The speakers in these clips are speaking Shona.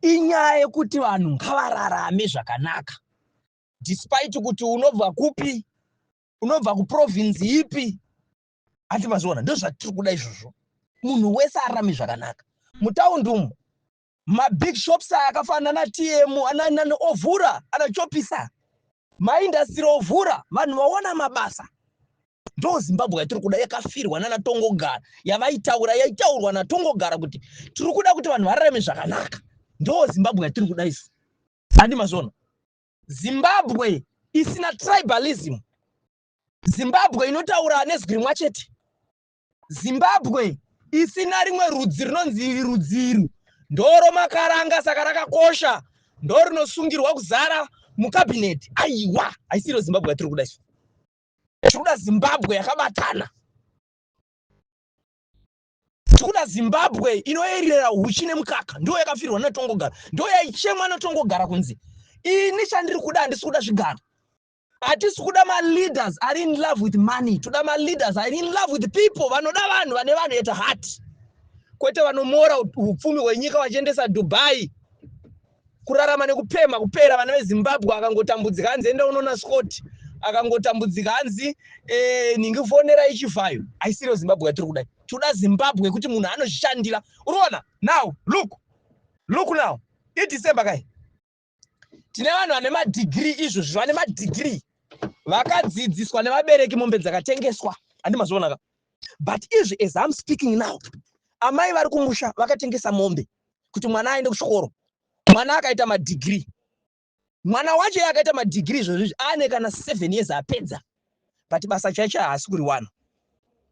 inyaya yekuti vanhu ngavararame zvakanaka. Despite kuti unobva kupi, unobva kuprovince ipi, ati mazviona ndozvatiri kuda izvozvo. Munhu wese ararame zvakanaka. Mutaundi umu mabig shops akafanana na TM ana ovhura anachopisa. Maindustry ovhura vanhu vaona mabasa. Ndo Zimbabwe yatiri kuda yakafirwa nana Tongogara. Yaitaurwa na Tongogara kuti tiri kuda kuti vanhu vararame zvakanaka. Ndo Zimbabwe yatiri kuda isi. Andi mazona. Zimbabwe isina tribalism. Zimbabwe inotaura nezvirimwa chete. Zimbabwe isina rimwe rudzi rinonzi rudziru. Ndoro makaranga saka rakakosha. Ndoro rinosungirwa kuzara mukabinet. Aiwa, aisiro Zimbabwe yatiri kuda isi. Tikuda Zimbabwe yakabatana. Tikuda Zimbabwe inoerera huchi nemukaka. Ndo yakafirwa naTongogara. Ndo yaichemwa naTongogara kunzi. Ini chandiri kuda handisi kuda zvigaro. Hatisi kuda ma leaders are in love with money. Toda ma leaders are in love with people. Vanoda vanhu vane vanhu at heart. Kwete vanomora upfumi hwenyika vachiendesa Dubai. Kurarama nekupema kupera vana veZimbabwe akangotambudzika hanzi enda unoona Scott. Akangotambudzika hanzi ningifonera ichivhayo. Aisiro Zimbabwe yatiri kuda. Toda Zimbabwe kuti munhu anozvishandira. Unoona? Now, look now. December kai. Tine vanhu vane madegree izvozvo, vane madegree. Vakadzidziswa nevabereki mombe dzakatengeswa. Andi mazviona ka. But izvi as I'm speaking now, amai vari kumusha vakatengesa mombe kuti mwana aende kuchikoro. Mwana akaita madegree. Mwana wacho yakaita madegree izvozvo ane kana 7 years apedza. But basa chaicho haasi kuri wana.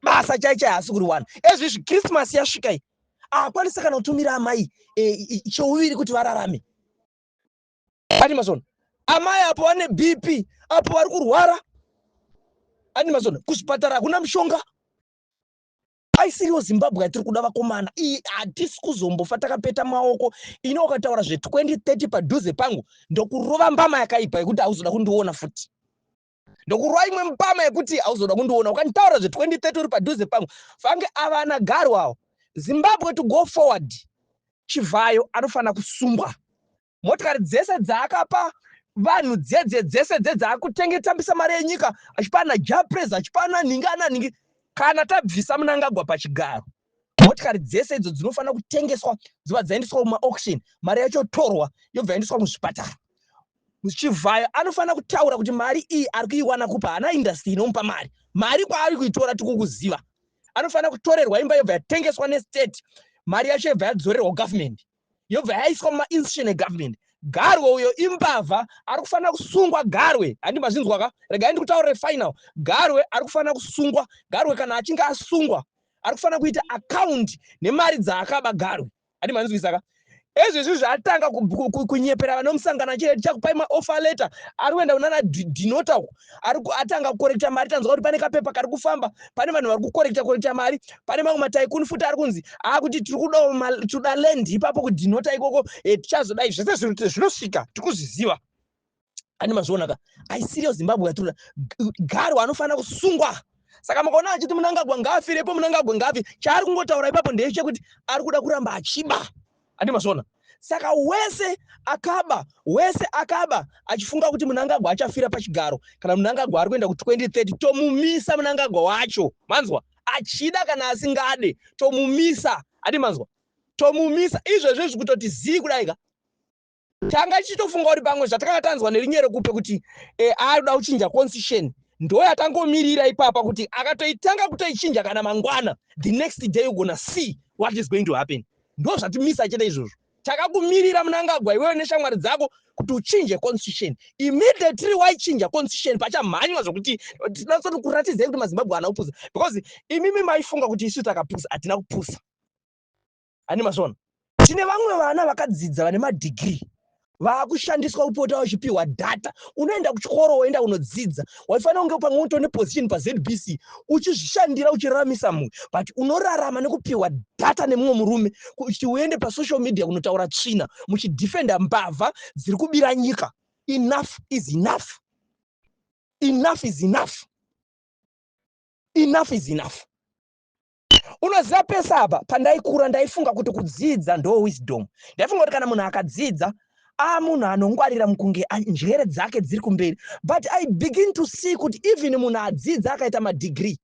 Basa chaicho haasi kuri wana. Ezvizvi Christmas yasvika iyi. Akwanisa kana kutumira amai chouviri kuti vararame. Andi mazona. Amai apo vane BP, apo vari kurwara. Andi mazona. Kuzvipatara hakuna mushonga. Aisiriwo Zimbabwe yatiri kuda vakomana. Hatisi kuzombofa takapeta maoko. Ino ukataura zve2030 padhuze pangu ndokurova mbama yakaipa yekuti hauzoda kundiona futi. Ndokurova imwe mbama yekuti hauzoda kundiona. Ukanitaura zve2030 uri padhuze pangu. Fange avana garu avo. Zimbabwe to go forward. Chivhayo anofana kusungwa. Motikari dzese dzaakapa vanhu dzese dzaakutengesa mari yenyika achipana Japres achipana ningi kana tabvisa Mnangagwa pachigaro. Motikari dzese idzo dzinofana kutengeswa dziva dzaendeswa kuma-auction. Mari yacho torwa yobva yaendeswa muzvipatara. Chivhayo anofana kutaura kuti mari iyi ari kuiwana kupa hana industry inomupa mari. Mari kwaari kuitora tikukuziva. Anofana kutorerwa imba yobva yatengeswa nestate. Mari yacho yobva yadzorerwa government. Yobva yaiswa muma-institution egovernment. Garwe uyo imbavha ari kufana kusungwa Garwe. Handi mazvinzwa ka? Regai ndikutaurire final. Garwe ari kufana kusungwa. Garwe kana achinge asungwa ari kufana kuita account nemari dzaakaba Garwe. Handi manzwisa ka? Ezvezvi zvatanga kunyepera vanomusangana chete chakupai ma-offer letter. Ari kuenda kunana Dinota uko. Atanga kukorekta mari tanzwa kuti pane kapepa kari kufamba. Pane vanhu vari kukorekta mari. Pane mamwe mataikuni futi ari kunzi kuti tiri kuda land ipapo kuDinota ikoko tichazodai zvese zvinosvika tikuzviziva. Handi mazviona ka? Aisiriyo Zimbabwe yatiri Garu anofana kusungwa. Saka mukaona achiti Mnangagwa ngaafirepo Mnangagwa ngaafi. Chaari kungotaura ipapo ndechekuti ari kuda kuramba achiba. Andi mazona. Saka wese akaba achifunga kuti Mnangagwa achafira pachigaro kana Mnangagwa ari kuenda ku2030 tomumisa Mnangagwa wacho. Manzwa? Achida kana asingade tomumisa. Andi manzwa? Tomumisa izvozvo zvekutoti zii kudaika. Tanga chitofunga kuti pamwe zvatakatanzwa nerinyere kupe kuti anoda kuchinja constitution. Ndo yatangomirira ipapa kuti akatoitanga kutoichinja kana mangwana the next day you're gonna see what is going to happen. Ndo zvatimisa chete izvozvo. Takakumirira Mnangagwa iwewe neshamwari dzako kuti uchinje constitution. Immediately waichinja constitution pachamhanywa zvokuti tinotsoti kuratidzai kuti maZimbabwe ana kupusa. Because imimi maifunga kuti isu takapusa hatina kupusa. Handi mazvona. Tine vamwe vana vakadzidza vane madegree. Vakushandiswa kupota vachipiwa data. Unoenda kuchikoro woenda unodzidza. Waifana kunge pamwe utone position paZBC uchizvishandira uchiraramisa munhu. But unorarama nekupiwa data nemumwe murume kuti uende pasocial media kunotaura tsvina muchidefenda mbavha dziri kubira nyika. Enough is enough. Enough is enough. Enough is enough. Unoziva pesa apa pandaikura ndaifunga kuti kudzidza ndo wisdom. Ndaifunga kuti kana munhu akadzidza munhu anongwarira mukunge njere dzake dziri kumberi. But I begin to see kuti even munhu adzidza akaita madegree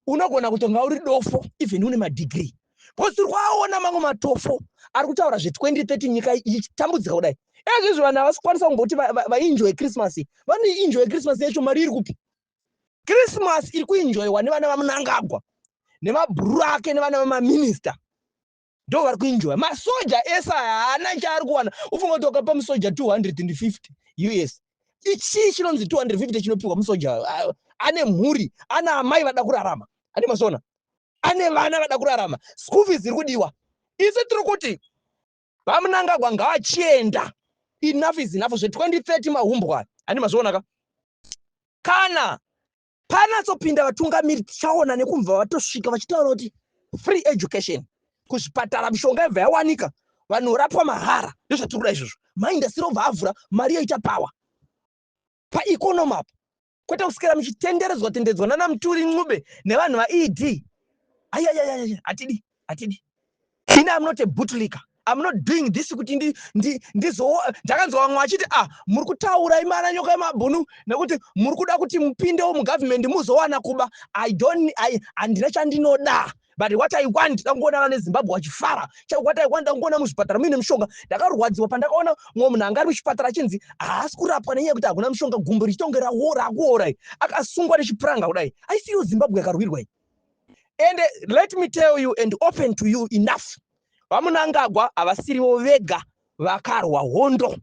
unogona kutonga uri dofo even une madegree. Because tiri kwaona mamwe matofo ari kutaura zve2030 nyika ichitambudzika kudai. Ezvizvo vanhu avasikwanisa kumboti vaenjoy Christmas. Vanoenjoy Christmas yacho mari iri kupi? Christmas iri kuenjoywa nevana vaMnangagwa nemabhuru ake nevana vamaminista. Ndo vari kuenjoy. Masoja esa haana chaari kuwana. Ufunga kuti wakapa musoja 250 US. Ichi chinonzi 250 chinopiwa musoja. Ane mhuri, ana amai vada kurarama. Ane masona. Ane vana vada kurarama. School fees iri kudiwa. Isi tiri kuti vaMnangagwa ngavachienda. Enough is enough. So 2030 mahumbwa. Ane masona ka. Kana panatsopinda vatungamiri tichaona nekumva vatosvika vachitaura kuti free education kuzvipatara mishonga yabva yawanika vanhu rapwa mahara ndozvatiri kuda izvozvo maindastiri obva avhura mari yoita pawa paeconomy apa kwete kusikira muchitenderedzwa nana Muturi Ncube nevanhu vaED. Atidi ini am not a bootlicker. I'm not doing this kuti ndakanzwa vamwe vachiti muri kutaura imana nyoka yemabhunu nekuti muri kuda kuti mupindewo mugovernment muzowana kuba. Handina chandinoda. But what I want, ndangoona vane Zimbabwe vachifara. What I want, ndangoona muzvipatara muine mishonga. Ndakarwadziwa pandakaona mumwe munhu anga ari muchipatara chinzi haasi kurapwa nenyaya yekuti hakuna mishonga, gumbo richitongera akuora akasungwa nechipuranga kudai. Aisiyo Zimbabwe yakarwirwa. And let me tell you and open to you enough. VaMnangagwa havasirivo vega vakarwa hondo.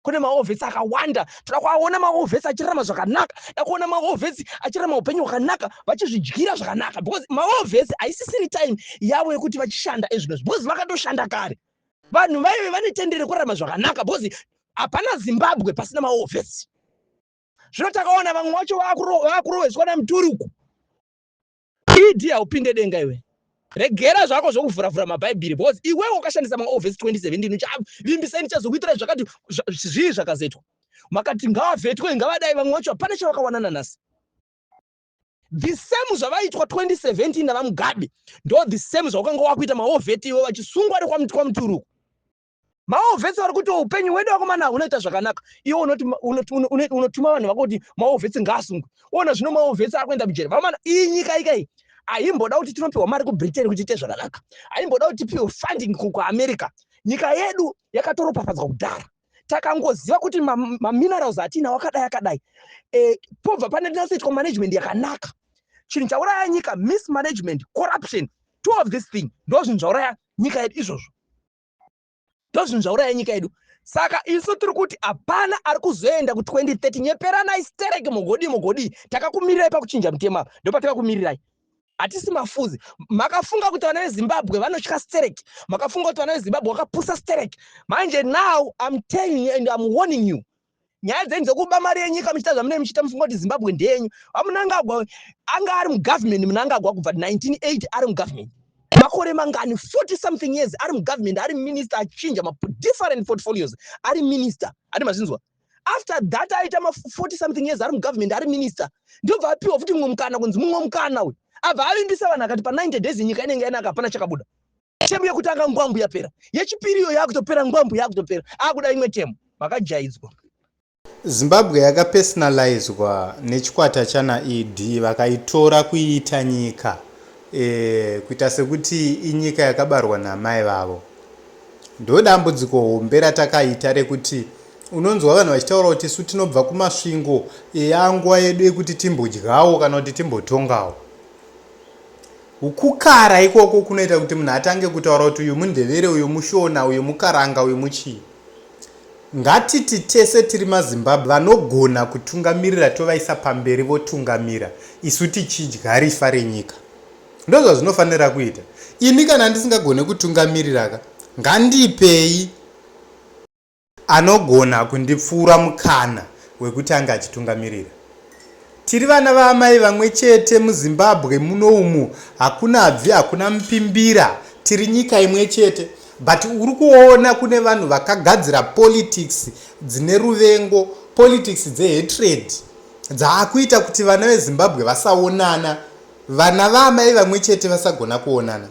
Kune maofesi akawanda. Toda kuaona maofesi achirarama zvakanaka. Toda kuona maofesi achirarama upenyu hwakanaka vachizvidyira zvakanaka. Because maofesi haisisiri time yavo yekuti vachishanda ezvinozvi. Because vakatoshanda kare. Vanhu vaive vane tendere kurarama zvakanaka. Because hapana Zimbabwe pasina maofesi. Zvino takaona vamwe vacho vakuroveswa naMuturi uku. Idi haupinde denga iwe. Regera zvako zvokuvhuravhura mabhaibheri because iwewe wakashandisa maofesi 2017 uchavimbiseni chazokuitira zvakati zvii zvakazetwa. Makati ngavavhetwe ngavadai vamwe vacho hapana chavakawana nanhasi. The same zvavaitwa 2017 navaMugabe ndo the same zvawakanga wakuita maofesi iwe vachisungwa nekwamuturi uku. Maofesi vari kuti upenyu hwedu wakomana unoita zvakanaka. Iwe unotuma vanhu vako kuti maofesi ngaasungwe. Ona zvino maofesi ari kuenda mujere. Vamana iyi nyika ikai haimboda kuti tinopiwa mari kuBritain kuti ite zvakanaka. Haimboda kuti tipiwe funding kuAmerica. Nyika yedu yakatoropafadzwa kudhara. Takangoziva kuti minerals atina wakadai. Pobva pane ndinoitwa management yakanaka. Chinhu chauraya nyika mismanagement, corruption, two of this thing. Ndo zvinhu zvauraya nyika yedu izvozvo. Ndo zvinhu zvauraya nyika yedu. Saka isu tiri kuti hapana ari kuzoenda ku2030 nyeperana istereke mugodi. Takakumirirai pakuchinja mutema. Ndo patakakumirirai. Hatisi mafuzi. Makafunga kuti vana veZimbabwe vanotya stereki. Makafunga kuti vana veZimbabwe vakapusa stereki. Manje now I'm telling you and I'm warning you. Nyaya dzenyu dzekuba mari yenyika muchita zvamunenge muchita mufunga kuti Zimbabwe ndeyenyu. VaMnangagwa anga ari mugovernment Mnangagwa kubva 1980 ari mugovernment. Makore mangani 40 something years ari mugovernment ari minister achinja different portfolios ari minister. Ari mazvinzwa. After that aita 40 something years ari mugovernment ari minister. Ndobva apiwa futi mumwe mukana kunzi mumwe mukana uyu. Abva avimbisa vanhu akati pa 90 days nyika inenge yanaka hapana chakabuda. Temu yekutanga ngwambu yapera. Yechipiriyo yakutopera ngwambu yakutopera. Akuda imwe temu. Vakajaidzwa. Zimbabwe yakapersonalizwa nechikwata chana ED vakaitora kuiita nyika. Kuita sekuti inyika yakabarwa namai vavo. Ndo dambudziko hombe ratakaita rekuti unonzwa vanhu vachitaura kuti isu tinobva kumasvingo yanguva yedu yekuti timbodyawo kana kuti timbotongawo. Ukukara ikoko kunoita kuti munhu atange kutaura kuti uyu mundevere, uyu mushona, uyu mukaranga, uyu muchii. Ngatiti tese tiri maZimbabwe vanogona kutungamirira tovaisa pamberi votungamira isu tichidya rifa renyika. Ndozvo zvinofanira kuita. Ini kana ndisingagone kutungamirira ngandipei anogona kundipfuura mukana wekuti anga achitungamirira. Tiri vana vaamai vamwe chete muZimbabwe muno umu, hakuna abvi, hakuna mupimbira, tiri nyika imwe chete. But uri kuona kune vanhu vakagadzira politics dzine ruvengo, politics dzehatred, dzaakuita kuti vana veZimbabwe vasaonana, vana vaamai vamwe chete vasagona kuonana.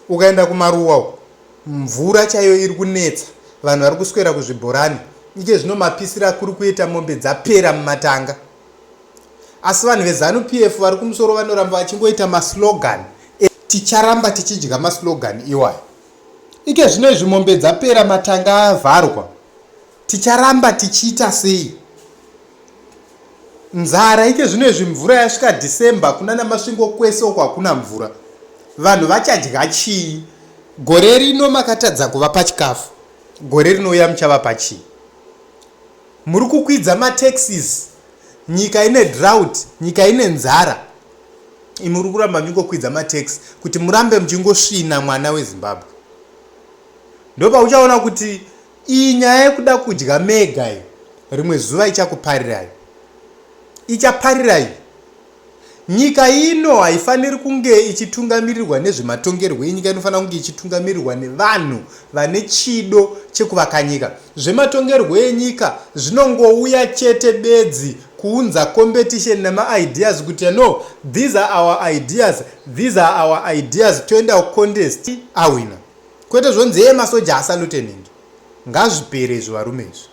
Ukaenda kumaruwa uko mvura chaiyo iri kunetsa, vanhu vari kuswera kuzvibhorani, ike zvino mapisira kuri kuita mombe dzapera mumatanga. Asi vanhu veZANU PF vari kumusoro vanoramba vachingoita maslogan. Ticharamba tichidya maslogan iwayo. Ike zvino izvi mombe dzapera, matanga avharwa, ticharamba tichiita sei? Nzara ike zvino izvi mvura yasvika December, kuna namasvingo kwese uko hakuna mvura. Vanhu vachadya chii? Gore rino makatadza kuvapa chikafu, gore rinouya muchavapa chii? Muri kukwidza mataxes, nyika ine drought, nyika ine nzara, muri kuramba muchingokwidza matax kuti murambe muchingosvina mwana weZimbabwe. Ndopa uchaona kuti iyi nyaya yekuda kudya mega iyo rimwe zuva ichakuparirai. Ichaparirai. Nyika ino haifaniri kunge ichitungamirirwa nezvematongerwo enyika, inofanira kunge ichitungamirirwa nevanhu vane chido chekuvaka nyika. Zvematongerwo enyika zvinongouya chete bedzi kuunza competition nema-ideas kuti no, these are our ideas, these are our ideas, toenda contest awina. Kwete zvonzi masoja asalutenhingi. Ngazvipere izvo varume izvi.